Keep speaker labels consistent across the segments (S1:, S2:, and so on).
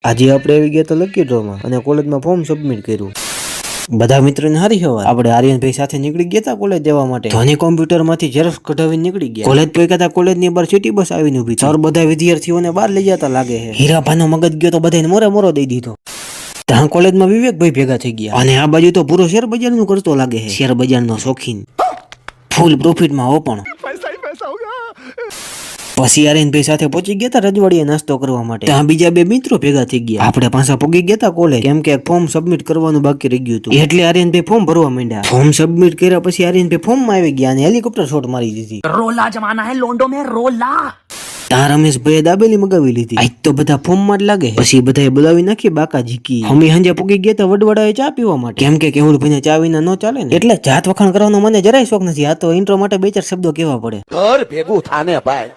S1: આજે આપણે આવી ગયા તો લકી ડ્રોમાં અને કોલેજમાં ફોર્મ સબમિટ કર્યું. બધા મિત્રોને હારી હવા. આપણે આર્યનભાઈ સાથે નીકળી ગયા હતા કોલેજ જવા માટે. ધોની કોમ્પ્યુટર માંથી ઝેરોક્સ કઢાવીને નીકળી ગયા. કોલેજ પહોંચ્યા હતા, કોલેજ ની બહાર સિટી બસ આવીને ઉભી. સર બધા વિદ્યાર્થીઓને બહાર લઈ જતા લાગે છે. હીરાભાઈનો મગજ ગયો તો બધાને મોરે મોરો દઈ દીધો. ત્યાં કોલેજમાં વિવેકભાઈ ભેગા થઈ ગયા અને આ બાજુ તો પૂરો શેર બજાર નું કરતો લાગે છે. શેર બજાર નો શોખીન, ફૂલ પ્રોફિટમાં હો. પણ પછી આર્યનભાઈ સાથે પહોંચી ગયા હતા રજવાડીએ નાસ્તો કરવા માટે. ત્યાં બીજા બે મિત્રો ભેગા થઈ ગયા. આપણે પાછા પગી ગયા હતા કોલેજ, કેમ કે ફોર્મ સબમિટ કરવાનું બાકી રહી ગયું હતું. એટલે આર્યનભાઈ ફોર્મ ભરવા માંડ્યા. ફોર્મ સબમિટ કર્યા પછી આર્યનભાઈ ફોર્મ માં આવી ગયા અને હેલિકોપ્ટર શોટ મારી દીધી.
S2: रोला जमाना है लोंडो में रोला.
S1: ત્યાં રમેશભાઈએ દાબેલી મગાવી લીધી. આજ તો બધા ફોર્મ માં જ લાગે. પછી બધાએ બોલાવી નાખી બાકા ઝીકી. અમે સાંજે પગી ગયા હતા વડવાડાએ ચા પીવા માટે, કેમ કે કેવળભાઈને ચા વિના ન ચાલે ને. એટલે જાત વખાણ કરવાનો મને જરાય શોખ નથી. આ તો ઇન્ટ્રો માટે બે ચાર શબ્દો કહેવા પડે.
S3: ઘર ભેગું થાને ભાઈ.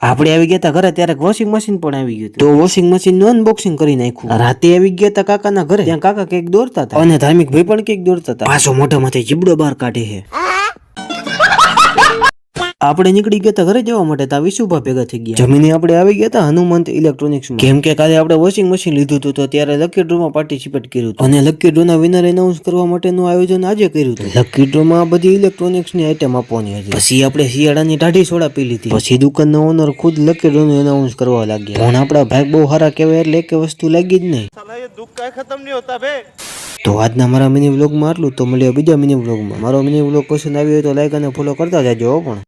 S1: આપણે આવી ગયા હતા ઘરે ત્યારે વોશિંગ મશીન પણ આવી ગયું. તો વોશિંગ મશીન નું અનબોક્સિંગ કરી નાખ્યું. રાતે આવી ગયા હતા કાકાના ઘરે. ત્યાં કાકા કેક દોરતા હતા અને ધાર્મિક ભાઈ પણ કેક દોરતા હતા. પાછો મોઢામાંથી જીબડો બહાર કાઢે છે. આપણે નીકળી ગયા હતા ઘરે જવા માટે. ત્યાં વિશુભા ભેગા થઈ ગયા. જમીને આપણે આવી ગયા હતા હનુમંત ઇલેક્ટ્રોનિક્સ માં, કેમ કે કાલે આપણે વોશિંગ મશીન લીધું હતું તો ત્યારે લકી ડ્રો માં પાર્ટિસિપેટ કર્યું હતું અને લકી ડ્રો ના વિનર એનાઉન્સ કરવા માટેનું આયોજન આજે કર્યું હતું. લકી ડ્રો માં બધી ઇલેક્ટ્રોનિક્સ ની આઈટમ આપવાની હતી. પછી આપણે શિયાળાની ટાઢી સોડા પી લીધી. પછી દુકાનના ઓનર ખુદ લકી ડ્રો નું એનાઉન્સ કરવા લાગ્યા. પણ આપણા ભાઈ બહુ સારા કહેવાય એટલે એક વસ્તુ લાગી જ નહીં. તો આજના મારા મિની વ્લોગમાં આટલું. તો મળીએ બીજા મિની વ્લોગમાં. મારો મિની વ્લોગ પસંદ આવ્યો હોય તો લાઈક અને ફોલો કરતા જાજો પણ.